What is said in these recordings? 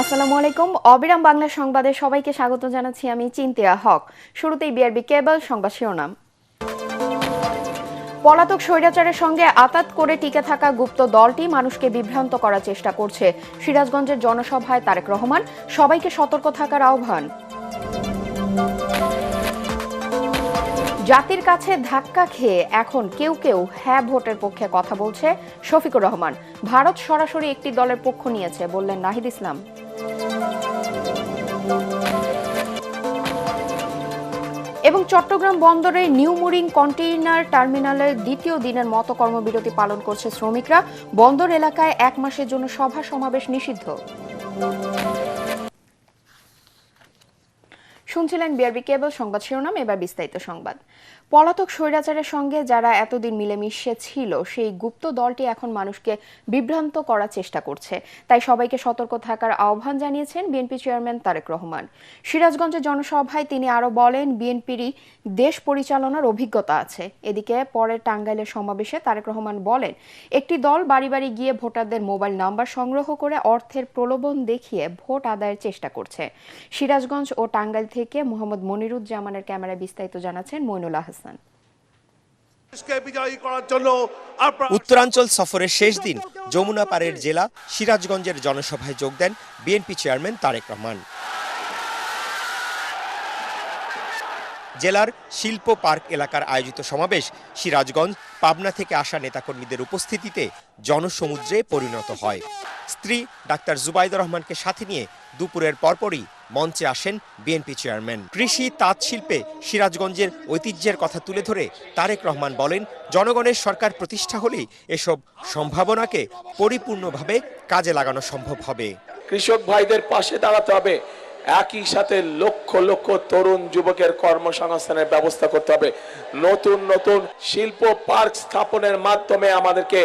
আসসালামু আলাইকুম। অবিরাম বাংলা সংবাদে সবাইকে স্বাগত জানাচ্ছি আমি চিন্তিয়া হক। শুরুতেই বিআরবি কেবল সংবাদ শিরোনাম। পলাতক স্বৈরাচারের সঙ্গে আঁতাত করে টিকে থাকা গুপ্ত দলটি মানুষকে বিভ্রান্ত করার চেষ্টা করছে। সিরাজগঞ্জের জনসভায় তারেক রহমান, সবাইকে সতর্ক থাকার আহ্বান। জাতির কাছে ধাক্কা খেয়ে এখন কেউ কেউ হ্যাঁ ভোটের পক্ষে কথা বলছে শফিকুর রহমান। ভারত সরাসরি একটি দলের পক্ষ নিয়েছে বললেন নাহিদ ইসলাম। এবং চট্টগ্রাম বন্দরে নিউ মুরিং কন্টেইনার টার্মিনালের দ্বিতীয় দিনের মতো কর্মবিরতি পালন করছে শ্রমিকরা। বন্দর এলাকায় 1 মাসের জন্য সভা সমাবেশ নিষিদ্ধ। শুনছিলেন বিআরবি কেবল সংবাদ শিরোনাম, এবার বিস্তারিত সংবাদ। পলাতক স্বৈরাচারের সঙ্গে যারা এতদিন মিলেমিশে ছিল সেই গুপ্ত দলটি এখন মানুষকে বিভ্রান্ত করার চেষ্টা করছে, তাই সবাইকে সতর্ক থাকার আহ্বান জানিয়েছেন বিএনপি চেয়ারম্যান তারেক রহমান। সিরাজগঞ্জের জনসভায় তিনি আরো বলেন, বিএনপিরই দেশ পরিচালনার অভিজ্ঞতা আছে। এদিকে পরে টাঙ্গাইলের সমাবেশে তারেক রহমান বলেন, একটি দল বাড়ি বাড়ি গিয়ে ভোটারদের মোবাইল নাম্বার সংগ্রহ করে অর্থের প্রলোভন দেখিয়ে ভোট আদায়ের চেষ্টা করছে। সিরাজগঞ্জ ও টাঙ্গাইল থেকে মোহাম্মদ মনিরুজ্জামানের ক্যামেরায় বিস্তারিত জানাচ্ছেন মইনুল আহসান। উত্তরাঞ্চল সফরের শেষ দিন যমুনা পাড়ের জেলা সিরাজগঞ্জের জনসভায় যোগ দেন বিএনপি চেয়ারম্যান তারেক রহমান। জেলার শিল্প পার্ক এলাকার আয়োজিত সমাবেশ সিরাজগঞ্জ, পাবনা থেকে আসা নেতাকর্মীদের উপস্থিতিতে জনসমুদ্রে পরিণত হয়। স্ত্রী ডাক্তার জুবাইদুর রহমানকে সাথে নিয়ে দুপুরের পরপরই মঞ্চে আসেন বিএনপি চেয়ারম্যান। কৃষি তাঁত শিল্পে সিরাজগঞ্জের ঐতিহ্যের কথা তুলে ধরে তারেক রহমান বলেন, জনগণের সরকার প্রতিষ্ঠা হলেই এসব সম্ভাবনাকে পরিপূর্ণভাবে কাজে লাগানো সম্ভব হবে। কৃষক ভাইদের পাশে দাঁড়াতে হবে, একই সাথে লক্ষ লক্ষ তরুণ যুবকের কর্মসংস্থানের ব্যবস্থা করতে হবে। নতুন নতুন শিল্প পার্ক স্থাপনের মাধ্যমে আমাদেরকে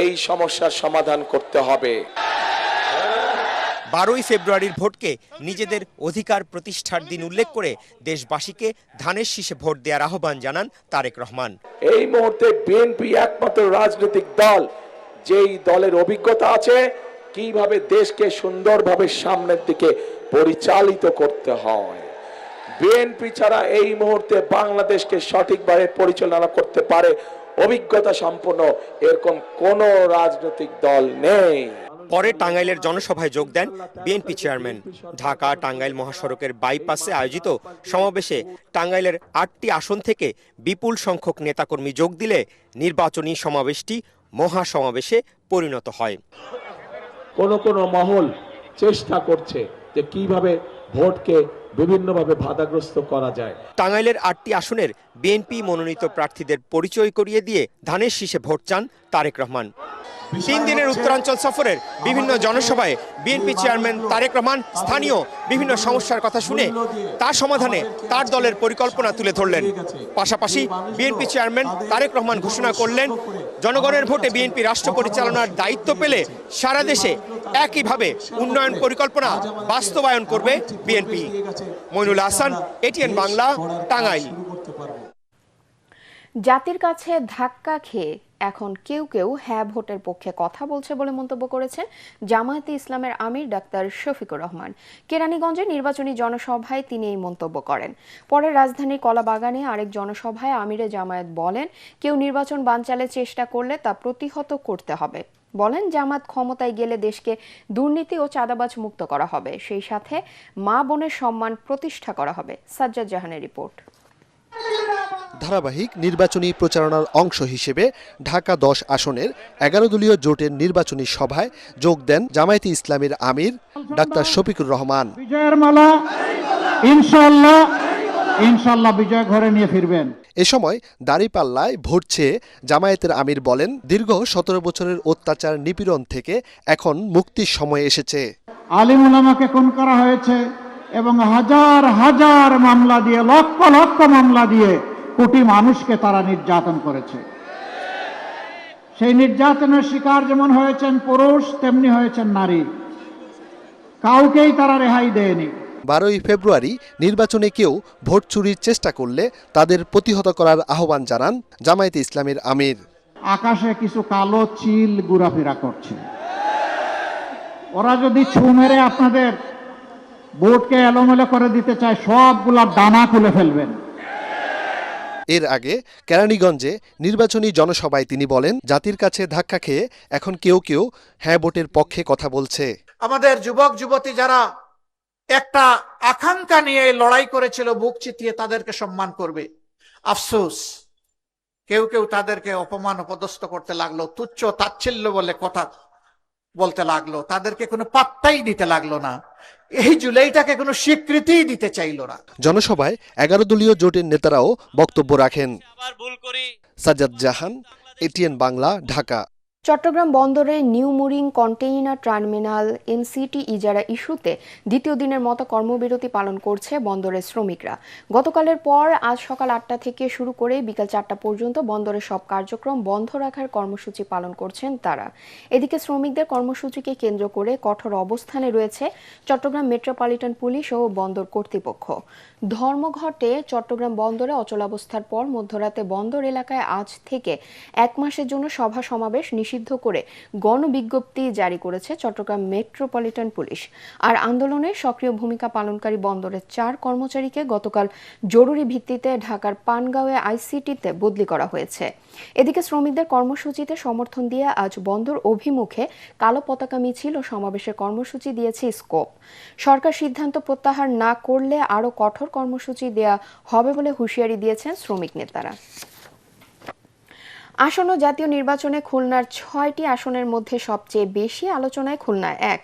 এই সমস্যার সমাধান করতে হবে। 12ই ফেব্রুয়ারির ভোটকে নিজেদের অধিকার প্রতিষ্ঠার দিন উল্লেখ করে দেশবাসীকে ধানের শীষে ভোট দেওয়ার আহ্বান জানান তারেক রহমান। এই মুহূর্তে বিএনপি একমাত্র রাজনৈতিক দল যেই দলের অভিজ্ঞতা আছে কিভাবে দেশকে সুন্দরভাবে সামনের দিকে পরিচালিত করতে হয়। বিএনপি ছাড়া এই মুহূর্তে বাংলাদেশকে সঠিকভাবে পরিচালনা করতে পারে অভিজ্ঞতা সম্পন্ন এরকম কোন রাজনৈতিক দল নেই। পরে টাঙ্গাইলের জনসভায় যোগ দেন বিএনপি চেয়ারম্যান। ঢাকা টাঙ্গাইল মহাসড়কের বাইপাসে আয়োজিত সমাবেশে টাঙ্গাইলের 8টি আসন থেকে বিপুল সংখ্যক নেতাকর্মী যোগ দিলে নির্বাচনী সমাবেশটি মহাসমাবেশে পরিণত হয়। কোন মহল চেষ্টা করছে যে কিভাবে ভোটকে বিভিন্নভাবে বাধাগ্রস্ত করা যায়। টাঙ্গাইলের 8টি আসনের বিএনপি মনোনীত প্রার্থীদের পরিচয় করিয়ে দিয়ে ধানের শীষে ভোট চান তারেক রহমান। 3 দিনের উত্তরাঞ্চল সফরের বিভিন্ন জনসভায় বিএনপি চেয়ারম্যান তারেক রহমান স্থানীয় বিভিন্ন সমস্যার কথা শুনে তার সমাধানে তার দলের পরিকল্পনা তুলে ধরলেন। পাশাপাশি বিএনপি চেয়ারম্যান তারেক রহমান ঘোষণা করলেন, জনগণের ভোটে বিএনপি রাষ্ট্র পরিচালনার দায়িত্ব পেলে সারা দেশে একইভাবে উন্নয়ন পরিকল্পনা বাস্তবায়ন করবে বিএনপি। মইনুল আহসান, এটিএন বাংলা, টাঙ্গাইল। জাতির কাছে ধাক্কা খেয়ে এখন কেউ কেউ হ্যাঁ ভোটের পক্ষে কথা বলছে বলে মন্তব্য করেছেন জামায়াতে ইসলামের আমির ডাক্তার শফিকুর রহমান। কেরানীগঞ্জে নির্বাচনী জনসভায় তিনি এই মন্তব্য করেন। পরে রাজধানীর কলাবাগানে আরেক জনসভায় আমিরে জামায়াত বলেন, কেউ নির্বাচন বানচালের চেষ্টা করলে তা প্রতিহত করতে হবে। বলেন, জামাত ক্ষমতায় গেলে দেশকে দুর্নীতি ও চাঁদাবাজ মুক্ত করা হবে, সেই সাথে মা বোনের সম্মান প্রতিষ্ঠা করা হবে। সাজ্জাদ জাহানের রিপোর্ট। ধারাবাহিক নির্বাচনী প্রচারণার অংশ হিসেবে ঢাকা 10 আসনের 11 দলীয় জোটের নির্বাচনী সভায় যোগ দেন জামায়াতে ইসলামের আমির ডাক্তার শফিকুর রহমান। বিজয়ের মালা ইনশাআল্লাহ বিজয় ঘরে নিয়ে ফিরবেন। এ সময় দাঁড়িপাল্লায় ভোট চেয়ে জামায়াতের আমির বলেন, দীর্ঘ 17 বছরের অত্যাচার নিপীড়ন থেকে এখন মুক্তির সময় এসেছে। আলিম উলামাকে খুন করা হয়েছে এবং হাজার হাজার মামলা দিয়ে, লক্ষ লক্ষ মামলা দিয়ে কোটি মানুষকে তারা নির্যাতন করেছে। সেই নির্যাতনের শিকার যেমন হয়েছেন পুরুষ, তেমনি হয়েছেন নারী। কাউকেই তারা রেহাই দেয়নি। 12ই ফেব্রুয়ারি নির্বাচনে কেউ ভোট চুরির চেষ্টা করলে তাদের প্রতিহত করার আহ্বান জানান জামায়াতে ইসলামের আমির। আকাশে কিছু কালো চিল ঘোরাফেরা করছে, ওরা যদি ছু মেরে আপনাদের ভোটকে এলোমেলো করে দিতে চায়, সবগুলা ডানা খুলে ফেলবেন। এর আগে কেরানীগঞ্জে নির্বাচনী জনসভায় তিনি বলেন, জাতির কাছে ধাক্কা খেয়ে এখন কেউ কেউ হ্যাঁ ভোটের পক্ষে কথা বলছে। আমাদের যুবক যুবতী যারা একটা আকাঙ্ক্ষা নিয়ে লড়াই করেছিল, বুক চিতিয়ে, তাদেরকে সম্মান করবে। আফসোস, কেউ কেউ তাদেরকে অপমান অপদস্থ করতে লাগলো, তুচ্ছ তাচ্ছিল্য বলে কথা বলতে লাগলো, তাদেরকে কোনো পাত্তাই দিতে লাগলো না। এই জুলাইটাকে কোনো স্বীকৃতিই দিতে চাইলো না। জনসভায় 11 দলীয় জোটের নেতারাও বক্তব্য রাখেন। সাজ্জাদ জাহান, এটিএন বাংলা, ঢাকা। চট্টগ্রাম বন্দরে new mooring container terminal NCT ইজারা ইস্যুতে দ্বিতীয় দিনের মতো কর্মবিরতি পালন করছে বন্দরের শ্রমিকরা। গতকালের পর আজ সকাল 8টা থেকে শুরু করে বিকাল 4টা পর্যন্ত বন্দরের সব কার্যক্রম বন্ধ রাখার কর্মসূচি পালন করছেন তারা। এদিকে শ্রমিকদের কর্মসূচিকে কেন্দ্র করে কঠোর অবস্থানে রয়েছে চট্টগ্রাম মেট্রোপলিটন পুলিশ ও বন্দর কর্তৃপক্ষ। ধর্মঘটে চট্টগ্রাম বন্দরে অচলাবস্থার পর মধ্যরাতে বন্দর এলাকায় আজ থেকে 1 মাসের জন্য সভা সমাবেশ নিষিদ্ধ করে গণবিজ্ঞপ্তি জারি করেছে চট্টগ্রাম মেট্রোপলিটন পুলিশ। আর আন্দোলনে সক্রিয় ভূমিকা পালনকারী বন্দরের 4 কর্মচারীকে গতকাল জরুরি ভিত্তিতে ঢাকার পানগাঁওয়ে আইসিটিতে বদলি করা হয়েছে। এদিকে শ্রমিকদের কর্মসূচিতে সমর্থন দিয়ে আজ বন্দর অভিমুখে কালো পতাকা মিছিল ও সমাবেশের কর্মসূচি দিয়েছে স্কোপ। সরকার সিদ্ধান্ত প্রত্যাহার না করলে আরও কঠোর কর্মসূচি দেয়া হবে বলে হুঁশিয়ারি দিয়েছেন শ্রমিক নেতারা। আসন্ন জাতীয় নির্বাচনে খুলনার 6টি আসনের মধ্যে সবচেয়ে বেশি আলোচনায় খুলনা 1।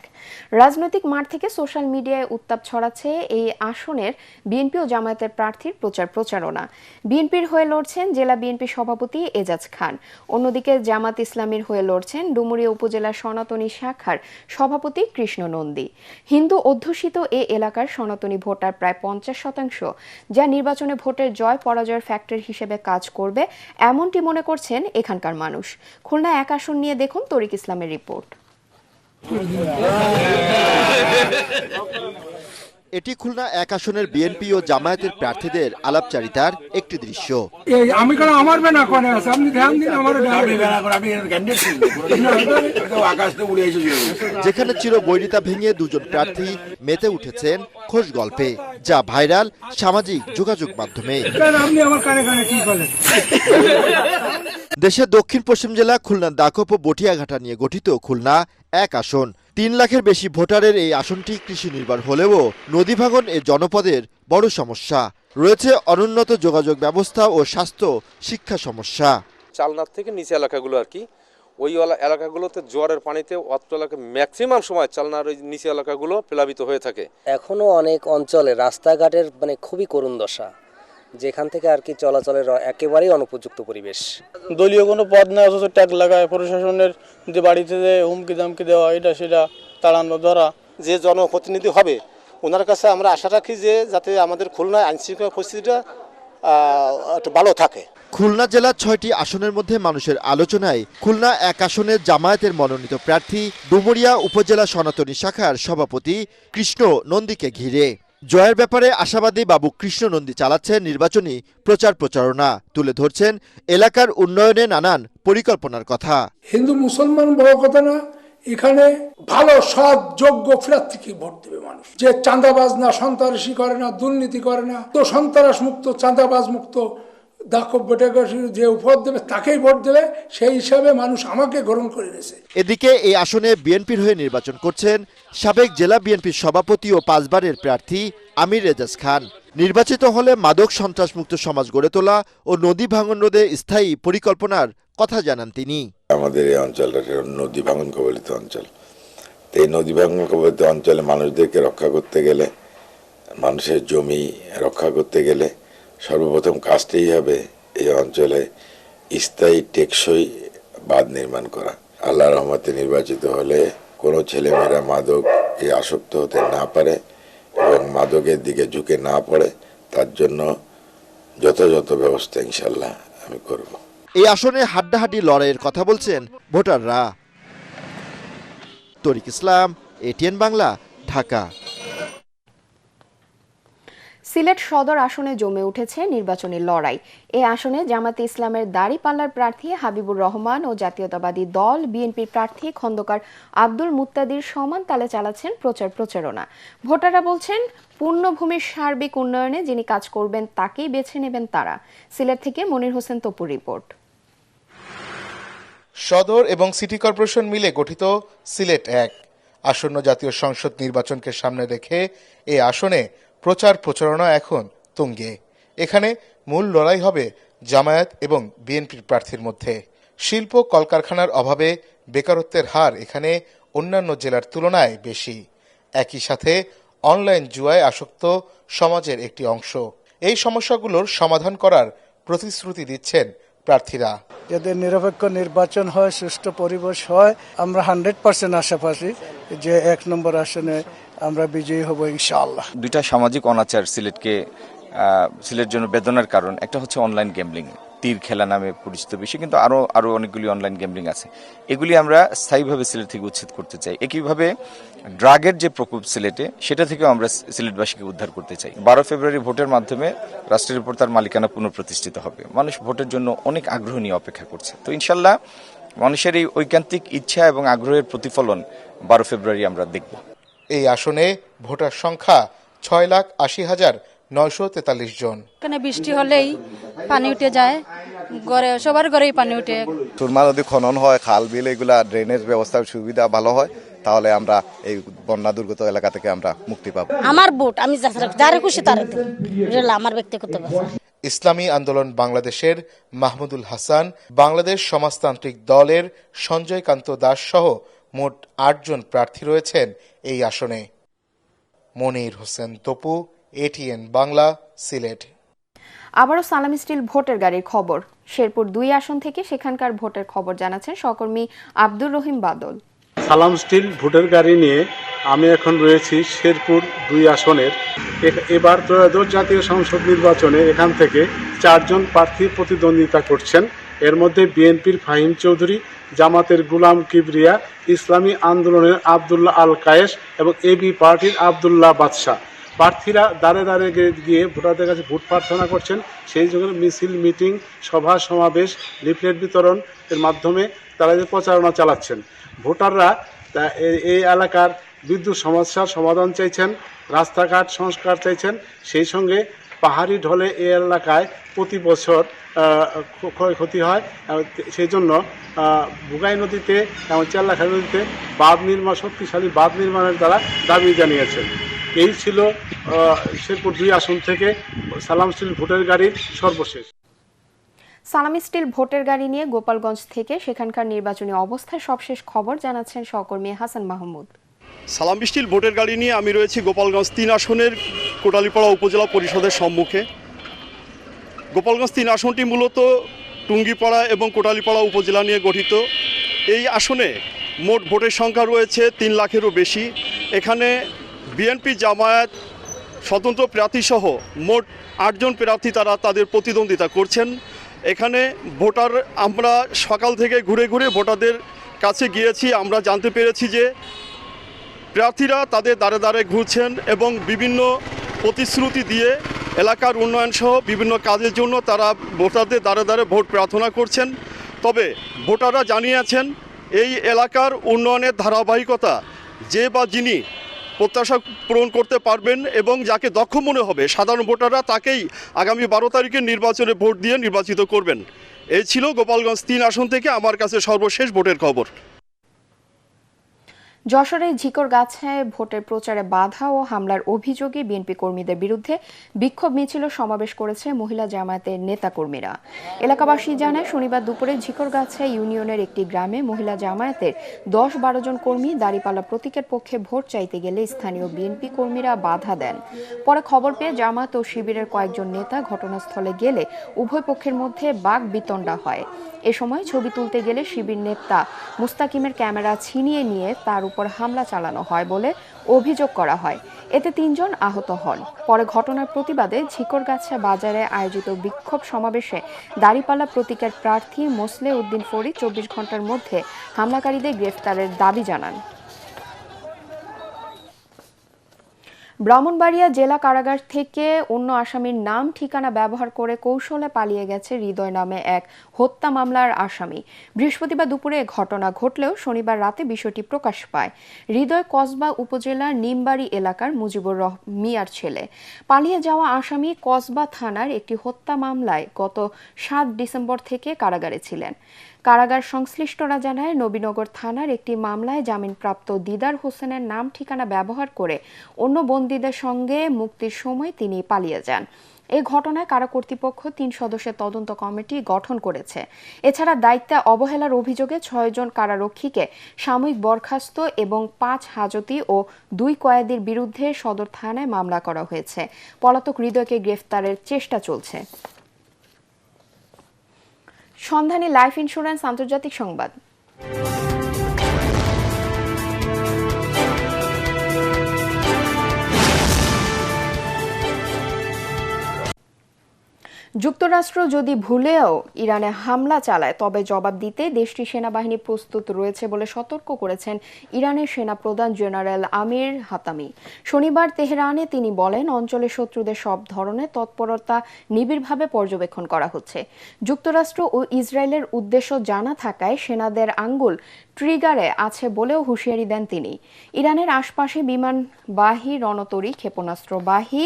রাজনৈতিক মাঠ থেকে সোশ্যাল মিডিয়ায় উত্তাপ ছড়াচ্ছে এই আসনের বিএনপি ও জামায়াতের প্রার্থীর প্রচারণা। বিএনপির হয়ে লড়ছেন জেলা বিএনপি সভাপতি এজাজ খান। অন্যদিকে জামাত ইসলামীর হয়ে লড়ছেন ডুমুরিয়া উপজেলা সনাতনী শাখার সভাপতি কৃষ্ণ নন্দী। হিন্দু অধ্যুষিত এ এলাকার সনাতনী ভোটার প্রায় 50%, যা নির্বাচনে ভোটের জয় পরাজয়ের ফ্যাক্টর হিসেবে কাজ করবে এমনটি মনে করছেন এখানকার মানুষ। খুলনা 1 আসন নিয়ে দেখুন তরিক ইসলামের রিপোর্ট। এটি খুলনা 1 আসনের বিএনপি ও জামায়াতের প্রার্থীদের আলাপচারিতার একটি দৃশ্য। যেখানে চির বৈরিতা ভেঙে দুজন প্রার্থী মেতে উঠেছেন খোশ গল্পে, যা ভাইরাল সামাজিক যোগাযোগ মাধ্যমে। দেশের দক্ষিণ পশ্চিম জেলা খুলনার দাকপ ও বটিয়াঘাটা নিয়ে গঠিত খুলনা 1 আসন। 3 লাখের বেশি ভোটারের এই আসনটি কৃষি নির্ভর হলেও নদী ভাঙন এ জনপদের বড় সমস্যা। রয়েছে অনুন্নত যোগাযোগ ব্যবস্থা ও স্বাস্থ্য শিক্ষা সমস্যা। চালনার থেকে নিচে এলাকাগুলো আর কি, ওই এলাকাগুলোতে জোয়ারের পানিতে অত এলাকা ম্যাক্সিমাম সময় চালনার ওই নিচে এলাকাগুলো প্লাবিত হয়ে থাকে। এখনো অনেক অঞ্চলে রাস্তাঘাটের খুবই করুণ দশা, যেখান থেকে আর কি চলাচলের একেবারেই অনুপযুক্ত পরিবেশ। দলীয় কোনো পদ না, অথচ ট্যাগ লাগায় প্রশাসনের যে বাড়িতে যে হুমকি দামকি দেওয়া, এটা সেটা তাড়ানো ধরা। যে জনপ্রতিনিধি হবে ওনার কাছে আমরা আশা রাখি যে যাতে আমাদের খুলনায় আইনশৃঙ্খলা পরিস্থিতিটা একটু ভালো থাকে। খুলনা জেলার 6টি আসনের মধ্যে মানুষের আলোচনায় খুলনা 1 আসনের জামায়াতের মনোনীত প্রার্থী ডুমুরিয়া উপজেলা সনাতনী শাখার সভাপতি কৃষ্ণ নন্দীকে ঘিরে। জয়ের ব্যাপারে আশাবাদী বাবু কৃষ্ণ নন্দী চালাচ্ছেন নির্বাচনী প্রচারণা, তুলে ধরছেন এলাকার উন্নয়নে নানান পরিকল্পনার কথা। হিন্দু মুসলমান বড় কথা না, এখানে ভালো সৎ যোগ্য প্রার্থীকে ভোট দেবে মানুষ, যে চাঁদাবাজ না, সন্ত্রাসী করে না, দুর্নীতি করে না, তো সন্ত্রাস মুক্ত, চাঁদাবাজ মুক্ত দাকব বেটাগাছির যে ভোট দেবে তাকেই ভোট দেবে। সেই হিসাবে মানুষ আমাকে গ্রহণ করে নিয়েছে। এদিকে এই আসনে বিএনপির হয়ে নির্বাচন করছেন সাবেক জেলা বিএনপির সভাপতি ও 5 বারের প্রার্থী আমির এজাজ খান। নির্বাচিত হলে মাদক সন্ত্রাসমুক্ত সমাজ গড়ে তোলা ও নদী ভাঙন রোধে স্থায়ী পরিকল্পনার কথা জানান তিনি। আমাদের এই অঞ্চলটা নদী ভাঙন কবলিত অঞ্চল। এই নদী ভাঙন কবলিত অঞ্চলে মানুষদেরকে রক্ষা করতে গেলে, মানুষের জমি রক্ষা করতে গেলে সর্বপ্রথম কাজটাই হবে এই অঞ্চলে স্থায়ী টেকসই বাঁধ নির্মাণ করা। আল্লাহর রহমতে নির্বাচিত হলে কোনো ছেলেমেয়েরা মাদকে আসক্ত হতে না পারে এবং মাদকের দিকে ঝুঁকে না পড়ে, তার জন্য যথাযথ ব্যবস্থা ইনশাল্লাহ আমি করব। এই আসনে হাড্ডাহাড্ডি লড়াইয়ের কথা বলছেন ভোটাররা। তরিক ইসলাম, এটিএন বাংলা, ঢাকা। সিলেট সদর আসনে জমে উঠেছে নির্বাচনী লড়াই। এই আসনে জামাতে ইসলামের দাড়িপাল্লার প্রার্থী হাবিবুর রহমান ও জাতীয়তাবাদী দল বিএনপির প্রার্থী খন্দকার আব্দুল মুত্তাদির সমান তালে চালাচ্ছেন প্রচারণা। ভোটাররা বলছেন, পূর্ণভূমির সার্বিক উন্নয়নে যিনি কাজ করবেন তাকেই বেছে নেবেন তারা। সিলেট থেকে মনির হোসেন তপুর রিপোর্ট। সদর এবং সিটি কর্পোরেশন মিলে গঠিত সিলেট 1 আসন্ন জাতীয় সংসদ নির্বাচনকে সামনে রেখে এই আসনে প্রচারণা এখন তুঙ্গে। এখানে মূল লড়াই হবে জামায়াত এবং বিএনপির প্রার্থীর মধ্যে। শিল্প কলকারখানার অভাবে বেকারত্বের হার এখানে অন্যান্য জেলার তুলনায় বেশি। একই সাথে অনলাইন জুয়ায় আসক্ত সমাজের একটি অংশ। এই সমস্যাগুলোর সমাধান করার প্রতিশ্রুতি দিচ্ছেন প্রার্থীরা। যাতে নিরপেক্ষ নির্বাচন হয়, সুষ্ঠু পরিবেশ হয়, আমরা 100% আশাবাদী যে 1 নম্বর আসনে আমরা বিজয়ী হব ইনশাআল্লাহ। দুইটা সামাজিক অনাচার সিলেট জন্য বেদনার কারণ। একটা হচ্ছে অনলাইন গ্যাম্বলিং, তীর খেলা নামে পরিচিত বিষয়, কিন্তু আরো অনেকগুলি অনলাইন গ্যাম্বলিং আছে। এগুলি আমরা স্থায়ীভাবে সিলেট থেকে উচ্ছেদ করতে চাই। একইভাবে ড্রাগের যে প্রকোপ সিলেটে, সেটা থেকেও আমরা সিলেটবাসীকে উদ্ধার করতে চাই। 12 ফেব্রুয়ারি ভোটের মাধ্যমে রাষ্ট্রের উপর তার মালিকানা পুনঃপ্রতিষ্ঠিত হবে। মানুষ ভোটের জন্য অনেক আগ্রহ নিয়ে অপেক্ষা করছে। তো ইনশাল্লাহ মানুষের এই ঐকান্তিক ইচ্ছা এবং আগ্রহের প্রতিফলন 12 ফেব্রুয়ারি আমরা দেখব। এই আসনে ভোটার সংখ্যা 6,80,943 জন। এখানে বৃষ্টি হলেই পানি উঠে যায়, সবার ঘরেই পানি উঠে। সুরমা নদী খনন হয়, খাল বিল, এগুলা ড্রেনেজ ব্যবস্থার সুবিধা ভালো হয়, তাহলে আমরা এই বন্যা দুর্গত এলাকা থেকে আমরা মুক্তি পাবো। আমার ভোট আমি যারা খুশি তারা দেব, আমার ব্যক্তিগত ব্যাপার। ইসলামী আন্দোলন বাংলাদেশের মাহমুদুল হাসান, বাংলাদেশ সমাজতান্ত্রিক দলের সঞ্জয় কান্ত দাস সহ মোট 8 জন প্রার্থী রয়েছেন এই আসনে। মনির হোসেন তপু, ATN বাংলা, সিলেট। আবারও সালাম স্টিল ভোটের গাড়ির খবর। শেরপুর 2 আসন থেকে সেখানকার ভোটের খবর জানাচ্ছেন সহকর্মী আব্দুর রহিম বাদল। সালাম স্টিল ভোটের গাড়ি নিয়ে আমি এখন রয়েছি শেরপুর 2 আসনের। এবার ত্রয়োদশ জাতীয় সংসদ নির্বাচনে এখান থেকে 4 জন প্রার্থী প্রতিদ্বন্দ্বিতা করছেন। এর মধ্যে বিএনপির ফাহিম চৌধুরী, জামাতের গুলাম কিবরিয়া, ইসলামী আন্দোলনের আবদুল্লাহ আল কায়েস এবং এবি পার্টির আবদুল্লাহ বাদশাহ। প্রার্থীরা দাঁড়ে গিয়ে ভোটারদের কাছে ভোট প্রার্থনা করছেন। সেই জন্য মিছিল, মিটিং, সভা সমাবেশ, লিফলেট বিতরণ এর মাধ্যমে তারা যে প্রচারণা চালাচ্ছেন। ভোটাররা এই এলাকার বিদ্যুৎ সমস্যার সমাধান চাইছেন, রাস্তাঘাট সংস্কার চাইছেন। সেই সঙ্গে পাহাড়ি ঢলে এই এলাকায় প্রতি বছর ক্ষয়ক্ষতি হয়, সেই জন্য বুগাই নদীতে এবং চেল্লাখালী নদীতে শক্তিশালী বাঁধ নির্মাণের দ্বারা দাবি জানিয়েছেন। এই ছিল শেরপুর 2 আসন থেকে সালাম স্টিল ভোটের গাড়ির সর্বশেষ। সালাম স্টিল ভোটের গাড়ি নিয়ে গোপালগঞ্জ থেকে সেখানকার নির্বাচনী অবস্থার সবশেষ খবর জানাচ্ছেন সহকর্মী হাসান মাহমুদ। সালাম স্টিল ভোটের গাড়ি নিয়ে আমি রয়েছি গোপালগঞ্জ 3 আসনের কোটালীপাড়া উপজেলা পরিষদের সম্মুখে। গোপালগঞ্জ 3 আসনটি মূলত টুঙ্গিপাড়া এবং কোটালীপাড়া উপজেলা নিয়ে গঠিত। এই আসনে মোট ভোটের সংখ্যা রয়েছে 3 লাখেরও বেশি। এখানে বিএনপি, জামায়াত, স্বতন্ত্র প্রার্থী সহ মোট 8 জন প্রার্থী তারা তাদের প্রতিদ্বন্দ্বিতা করছেন। এখানে ভোটার, আমরা সকাল থেকে ঘুরে ভোটারদের কাছে গিয়েছি। আমরা জানতে পেরেছি যে প্রার্থীরা তাদের দ্বারে ঘুরছেন এবং বিভিন্ন প্রতিশ্রুতি দিয়ে এলাকার উন্নয়ন সহ বিভিন্ন কাজের জন্য তারা ভোটারদের দ্বারে ভোট প্রার্থনা করছেন। তবে ভোটাররা জানিয়েছেন এই এলাকার উন্নয়নের ধারাবাহিকতা যে বা যিনি প্রত্যাশা পূরণ করতে পারবেন এবং যাকে দক্ষ মনে হবে সাধারণ ভোটাররা তাকেই আগামী 12 তারিখের নির্বাচনে ভোট দিয়ে নির্বাচিত করবেন। এই ছিল গোপালগঞ্জ 3 আসন থেকে আমার কাছে সর্বশেষ ভোটের খবর। যশোরের ঝিকরগাছায় ভোটের প্রচারে বাধা ও হামলার অভিযোগে বিএনপি কর্মীদের বিরুদ্ধে বিক্ষোভ মিছিল সমাবেশ করেছে মহিলা জামায়াতের নেতাকর্মীরা। এলাকাবাসী জানায়, শনিবার দুপুরে ঝিকরগাছা ইউনিয়নের একটি গ্রামে মহিলা জামায়াতের 10-12 জন কর্মী দাড়িপাল্লা প্রতীকের পক্ষে ভোট চাইতে গেলে স্থানীয় বিএনপি কর্মীরা বাধা দেন। পরে খবর পেয়ে জামায়াত ও শিবিরের কয়েকজন নেতা ঘটনাস্থলে গেলে উভয় পক্ষের মধ্যে বাকবিতণ্ডা হয়। এ সময় ছবি তুলতে গেলে শিবির নেতা মুস্তাকিমের ক্যামেরা ছিনিয়ে নিয়ে তার উপর হামলা চালানো হয় বলে অভিযোগ করা হয়। এতে 3 জন আহত হন। পরে ঘটনার প্রতিবাদে ঝিকরগাছা বাজারে আয়োজিত বিক্ষোভ সমাবেশে দাড়িপাল্লা প্রতীকের প্রার্থী মোসলে উদ্দিন ফরিদ 24 ঘন্টার মধ্যে হামলাকারীদের গ্রেফতারের দাবি জানান। ব্রাহ্মণবাড়িয়া জেলা কারাগার থেকে অন্য আসামির নাম ঠিকানা ব্যবহার করে কৌশলে পালিয়ে গেছে হৃদয় নামে এক হত্যা মামলার আসামি। বৃহস্পতিবার দুপুরে ঘটনা ঘটলেও শনিবার রাতে বিষয়টি প্রকাশ পায়। হৃদয় কসবা উপজেলার নিমবাড়ি এলাকার মুজিবুর মিয়ার ছেলে। পালিয়ে যাওয়া আসামি কসবা থানার একটি হত্যা মামলায় গত 7 ডিসেম্বর থেকে কারাগারে ছিলেন। কারাগার সংশ্লিষ্টরা জানায়, নবীনগর থানার একটি মামলায় জামিনপ্রাপ্ত দিদার হোসেনের নাম ঠিকানা ব্যবহার করে অন্য বন্দীদের সঙ্গে মুক্তির সময় তিনি পালিয়ে যান। এই ঘটনায় কারা কর্তৃপক্ষ 3 সদস্যের তদন্ত কমিটি গঠন করেছে। এছাড়া দায়িত্বে অবহেলার অভিযোগে 6 জন কারারক্ষীকে সাময়িক বরখাস্ত এবং 5 হাজতি ও 2 কয়েদির বিরুদ্ধে সদর থানায় মামলা করা হয়েছে। পলাতক হৃদয়কে গ্রেফতারের চেষ্টা চলছে। সন্ধানী লাইফ ইন্স্যুরেন্স আন্তর্জাতিক সংবাদ। যুক্তরাষ্ট্র যদি ভুলেও ইরানে হামলা চালায় তবে জবাব দিতে দেশটির সেনাবাহিনী প্রস্তুত রয়েছে বলে সতর্ক করেছেন ইরানের সেনাপ্রধান জেনারেল আমির হাতামি। শনিবার তেহরানে তিনি বলেন, অঞ্চলের শত্রুদের সব ধরনের তৎপরতা নিবিড়ভাবে পর্যবেক্ষণ করা হচ্ছে। যুক্তরাষ্ট্র ও ইসরায়েলের উদ্দেশ্য জানা থাকায় সেনাদের আঙ্গুল ট্রিগারে আছে বলেও হুঁশিয়ারি দেন তিনি। ইরানের আশপাশে বিমানবাহী রণতরী, ক্ষেপণাস্ত্রবাহী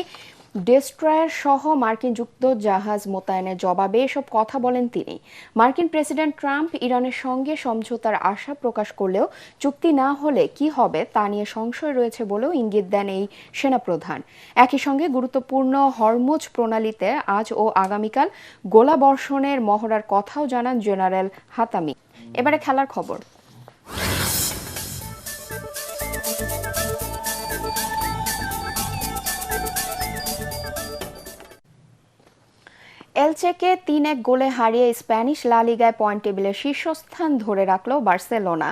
ডেস্ট্রয়ার সহ মার্কিন যুক্ত জাহাজ মোতায়েনের জবাবে এসব কথা বলেন তিনি। মার্কিন প্রেসিডেন্ট ট্রাম্প ইরানের সঙ্গে সমঝোতার আশা প্রকাশ করলেও চুক্তি না হলে কি হবে তা নিয়ে সংশয় রয়েছে বলেও ইঙ্গিত দেন এই সেনাপ্রধান। একই সঙ্গে গুরুত্বপূর্ণ হরমুজ প্রণালীতে আজ ও আগামীকাল গোলাবর্ষণের মহড়ার কথাও জানান জেনারেল হাতামি। এবারে খেলার খবর। এলচেকে 3-1 গোলে হারিয়ে স্প্যানিশ লা লিগায় পয়েন্ট টেবিলের শীর্ষস্থান ধরে রাখল বার্সেলোনা।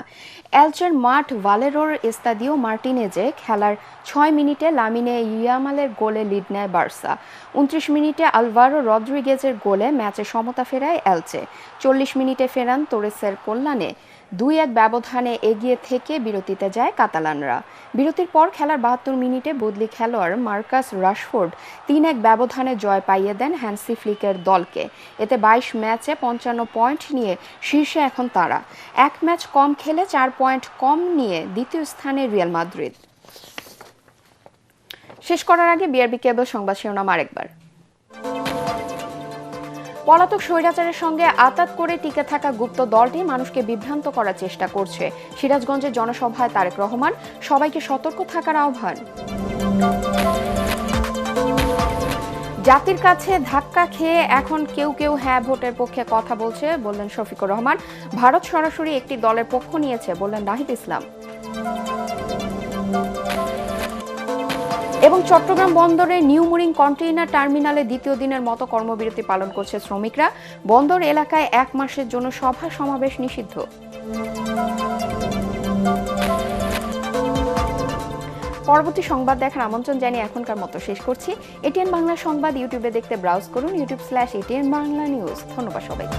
এলচের মাঠ ভালেরোর এস্তাদিও মার্টিনেজে খেলার 6 মিনিটে লামিনে ইয়ামালের গোলে লিড নেয় বার্সা। 29 মিনিটে আলভারো রদ্রিগেজের গোলে ম্যাচে সমতা ফেরায় এলচে। 40 মিনিটে ফেরান তোরেসের কল্যাণে 2-1 ব্যবধানে এগিয়ে থেকে বিরতিতে যায় কাতালানরা। বিরতির পর খেলার 72 মিনিটে বদলি খেলোয়াড় মার্কাস রাশফোর্ড 3-1 ব্যবধানে জয় পাইয়ে দেন হ্যান্সি ফ্লিকের দলকে। এতে 22 ম্যাচে 55 পয়েন্ট নিয়ে শীর্ষে এখন তারা। 1 ম্যাচ কম খেলে 4 পয়েন্ট কম নিয়ে দ্বিতীয় স্থানে রিয়াল মাদ্রিদ। শেষ করার আগে বিআরবি কেবল সংবাদ শিরোনাম আরেকবার। পলাতক স্বৈরাচারের সঙ্গে আঁতাত করে টিকে থাকা গুপ্ত দলটি মানুষকে বিভ্রান্ত করার চেষ্টা করছে। সিরাজগঞ্জের জনসভায় তারেক রহমান সবাইকে সতর্ক থাকার আহ্বান। জাতির কাছে ধাক্কা খেয়ে এখন কেউ কেউ হ্যাঁ ভোটের পক্ষে কথা বলছে বললেন শফিকুর রহমান। ভারত সরাসরি একটি দলের পক্ষ নিয়েছে বললেন নাহিদ ইসলাম। এবং চট্টগ্রাম বন্দরের নিউ মুরিং কন্টেইনার টার্মিনালে দ্বিতীয় দিনের মতো কর্মবিরতি পালন করছে শ্রমিকরা। বন্দর এলাকায় 1 মাসের জন্য সভা সমাবেশ নিষিদ্ধ। পরবর্তী সংবাদ দেখার আমন্ত্রণ জানিয়ে এখনকার মতো শেষ করছি। এটিএন বাংলা সংবাদ ইউটিউবে দেখতে ব্রাউজ করুন youtube/ATN Bangla News। ধন্যবাদ সবাইকে।